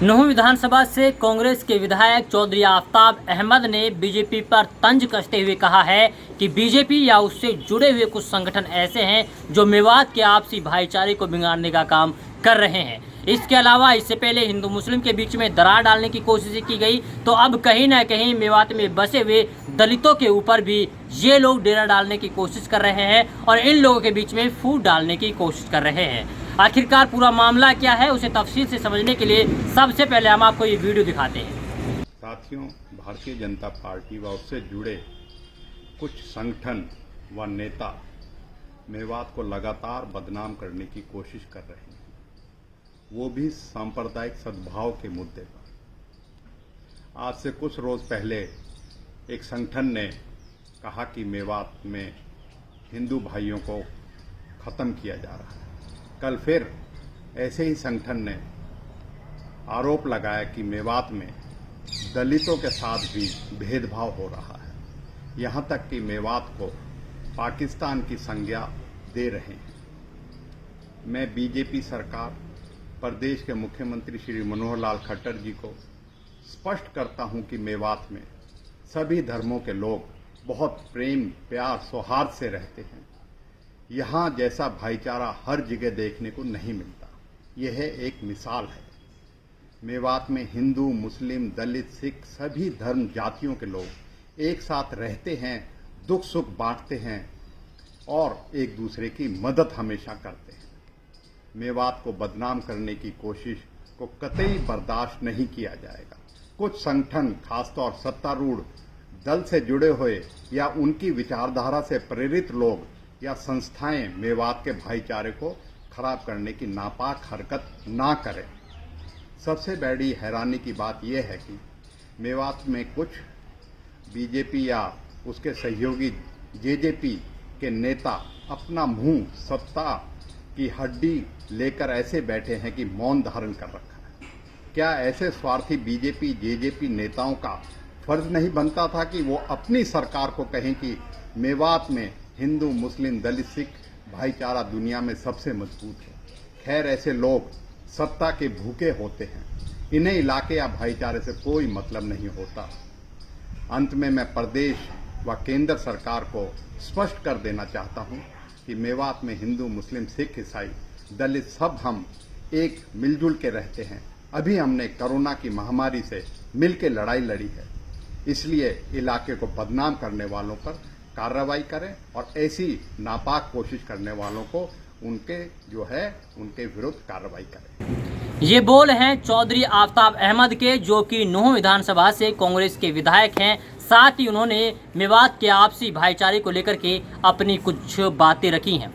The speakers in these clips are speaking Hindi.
नूंह विधानसभा से कांग्रेस के विधायक चौधरी आफ्ताब अहमद ने बीजेपी पर तंज कसते हुए कहा है कि बीजेपी या उससे जुड़े हुए कुछ संगठन ऐसे हैं जो मेवात के आपसी भाईचारे को बिगाड़ने का काम कर रहे हैं। इसके अलावा इससे पहले हिंदू मुस्लिम के बीच में दरार डालने की कोशिश की गई, तो अब कहीं ना कहीं मेवात में बसे हुए दलितों के ऊपर भी ये लोग डेरा डालने की कोशिश कर रहे हैं और इन लोगों के बीच में फूट डालने की कोशिश कर रहे हैं। आखिरकार पूरा मामला क्या है, उसे तफसील से समझने के लिए सबसे पहले हम आपको ये वीडियो दिखाते हैं। साथियों, भारतीय जनता पार्टी व उससे जुड़े कुछ संगठन व नेता मेवात को लगातार बदनाम करने की कोशिश कर रहे हैं, वो भी सांप्रदायिक सद्भाव के मुद्दे पर। आज से कुछ रोज पहले एक संगठन ने कहा कि मेवात में हिंदू भाइयों को खत्म किया जा रहा है। कल फिर ऐसे ही संगठन ने आरोप लगाया कि मेवात में दलितों के साथ भी भेदभाव हो रहा है, यहाँ तक कि मेवात को पाकिस्तान की संज्ञा दे रहे हैं। मैं बीजेपी सरकार, प्रदेश के मुख्यमंत्री श्री मनोहर लाल खट्टर जी को स्पष्ट करता हूं कि मेवात में सभी धर्मों के लोग बहुत प्रेम, प्यार, सौहार्द से रहते हैं। यहाँ जैसा भाईचारा हर जगह देखने को नहीं मिलता। यह एक मिसाल है। मेवात में हिंदू, मुस्लिम, दलित, सिख सभी धर्म जातियों के लोग एक साथ रहते हैं, दुख सुख बांटते हैं और एक दूसरे की मदद हमेशा करते हैं। मेवात को बदनाम करने की कोशिश को कतई बर्दाश्त नहीं किया जाएगा। कुछ संगठन, खासतौर सत्तारूढ़ दल से जुड़े हुए या उनकी विचारधारा से प्रेरित लोग या संस्थाएं मेवात के भाईचारे को खराब करने की नापाक हरकत ना करें। सबसे बड़ी हैरानी की बात यह है कि मेवात में कुछ बीजेपी या उसके सहयोगी जेजेपी के नेता अपना मुंह सत्ता की हड्डी लेकर ऐसे बैठे हैं कि मौन धारण कर रखा है। क्या ऐसे स्वार्थी बीजेपी जेजेपी नेताओं का फर्ज नहीं बनता था कि वो अपनी सरकार को कहें कि मेवात में हिंदू, मुस्लिम, दलित, सिख भाईचारा दुनिया में सबसे मजबूत है। खैर, ऐसे लोग सत्ता के भूखे होते हैं, इन्हें इलाके या भाईचारे से कोई मतलब नहीं होता। अंत में मैं प्रदेश व केंद्र सरकार को स्पष्ट कर देना चाहता हूं कि मेवात में हिंदू, मुस्लिम, सिख, ईसाई, दलित सब हम एक मिलजुल के रहते हैं। अभी हमने कोरोना की महामारी से मिलकर लड़ाई लड़ी है, इसलिए इलाके को बदनाम करने वालों पर कार्रवाई करें और ऐसी नापाक कोशिश करने वालों को उनके विरुद्ध कार्रवाई करें। ये बोल हैं चौधरी आफ्ताब अहमद के, जो कि नूंह विधानसभा से कांग्रेस के विधायक हैं। साथ ही उन्होंने मेवात के आपसी भाईचारे को लेकर के अपनी कुछ बातें रखी हैं।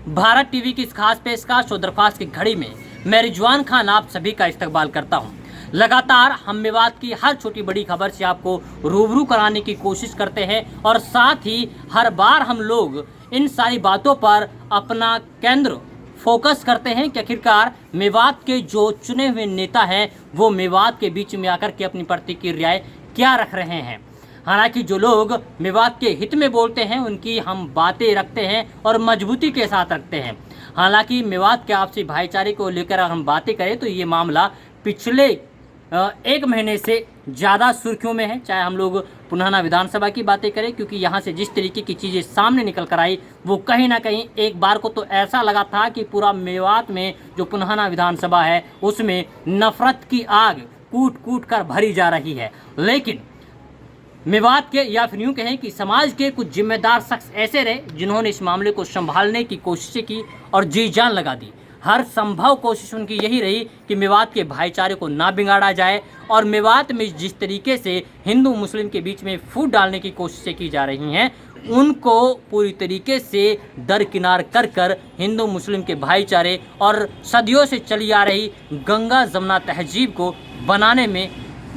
भारत टीवी की इस खास पेशकश शोधरफाश की घड़ी में मैं रिजवान खान आप सभी का इस्तकबाल करता हूं। लगातार हम मेवात की हर छोटी बड़ी खबर से आपको रूबरू कराने की कोशिश करते हैं और साथ ही हर बार हम लोग इन सारी बातों पर अपना केंद्र फोकस करते हैं कि आखिरकार मेवात के जो चुने हुए नेता हैं वो मेवात के बीच में आकर के अपनी प्रतिक्रियाएं क्या रख रहे हैं। हालांकि जो लोग मेवात के हित में बोलते हैं उनकी हम बातें रखते हैं और मजबूती के साथ रखते हैं। हालांकि मेवात के आपसी भाईचारे को लेकर हम बातें करें तो ये मामला पिछले एक महीने से ज़्यादा सुर्खियों में है। चाहे हम लोग पुनहना विधानसभा की बातें करें, क्योंकि यहाँ से जिस तरीके की चीज़ें सामने निकल कर आई वो कहीं ना कहीं एक बार को तो ऐसा लगा था कि पूरा मेवात में जो पुनहना विधानसभा है उसमें नफरत की आग कूट कूट कर भरी जा रही है। लेकिन मेवात के या फिर यूँ कहें कि समाज के कुछ जिम्मेदार शख्स ऐसे रहे जिन्होंने इस मामले को संभालने की कोशिशें की और जी जान लगा दी। हर संभव कोशिश उनकी यही रही कि मेवात के भाईचारे को ना बिगाड़ा जाए और मेवात में जिस तरीके से हिंदू मुस्लिम के बीच में फूट डालने की कोशिशें की जा रही हैं उनको पूरी तरीके से दरकिनार कर कर हिंदू मुस्लिम के भाईचारे और सदियों से चली आ रही गंगा जमुना तहजीब को बनाने में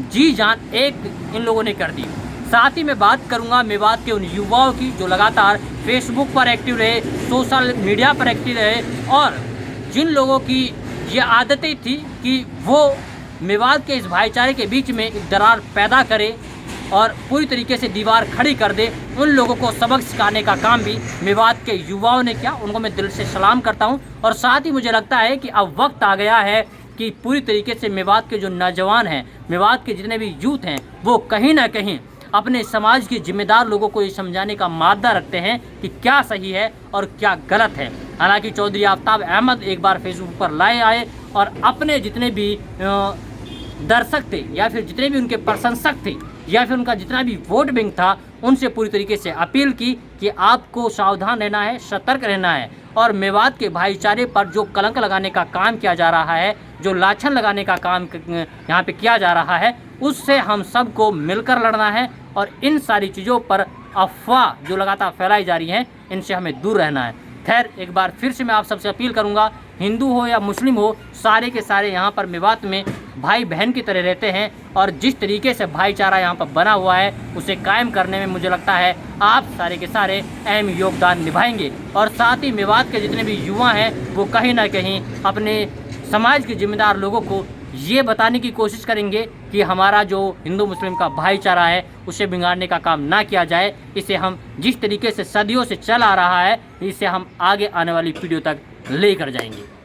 जी जान एक इन लोगों ने कर दी। साथ ही मैं बात करूंगा मेवात के उन युवाओं की जो लगातार फेसबुक पर एक्टिव रहे, सोशल मीडिया पर एक्टिव रहे और जिन लोगों की ये आदतें थी कि वो मेवात के इस भाईचारे के बीच में एक दरार पैदा करे और पूरी तरीके से दीवार खड़ी कर दे, उन लोगों को सबक सिखाने का काम भी मेवात के युवाओं ने किया। उनको मैं दिल से सलाम करता हूं और साथ ही मुझे लगता है कि अब वक्त आ गया है कि पूरी तरीके से मेवात के जो नौजवान हैं, मेवात के जितने भी यूथ हैं, वो कहीं ना कहीं अपने समाज के जिम्मेदार लोगों को ये समझाने का मादा रखते हैं कि क्या सही है और क्या गलत है। हालांकि चौधरी आफ्ताब अहमद एक बार फेसबुक पर लाए आए और अपने जितने भी दर्शक थे या फिर जितने भी उनके प्रशंसक थे या फिर उनका जितना भी वोट बैंक था, उनसे पूरी तरीके से अपील की कि आपको सावधान रहना है, सतर्क रहना है और मेवात के भाईचारे पर जो कलंक लगाने का काम किया जा रहा है, जो लाछन लगाने का काम यहाँ पे किया जा रहा है, उससे हम सबको मिलकर लड़ना है और इन सारी चीज़ों पर अफवाह जो लगातार फैलाई जा रही हैं, इनसे हमें दूर रहना है। खैर, एक बार फिर से मैं आप सबसे अपील करूंगा, हिंदू हो या मुस्लिम हो, सारे के सारे यहाँ पर मेवात में भाई बहन की तरह रहते हैं और जिस तरीके से भाईचारा यहाँ पर बना हुआ है उसे कायम करने में मुझे लगता है आप सारे के सारे अहम योगदान निभाएंगे। और साथ ही मेवात के जितने भी युवा हैं वो कहीं ना कहीं अपने समाज के जिम्मेदार लोगों को ये बताने की कोशिश करेंगे कि हमारा जो हिंदू मुस्लिम का भाईचारा है उसे बिगाड़ने का काम ना किया जाए। इसे हम जिस तरीके से सदियों से चल आ रहा है, इसे हम आगे आने वाली पीढ़ियों तक लेकर जाएंगे।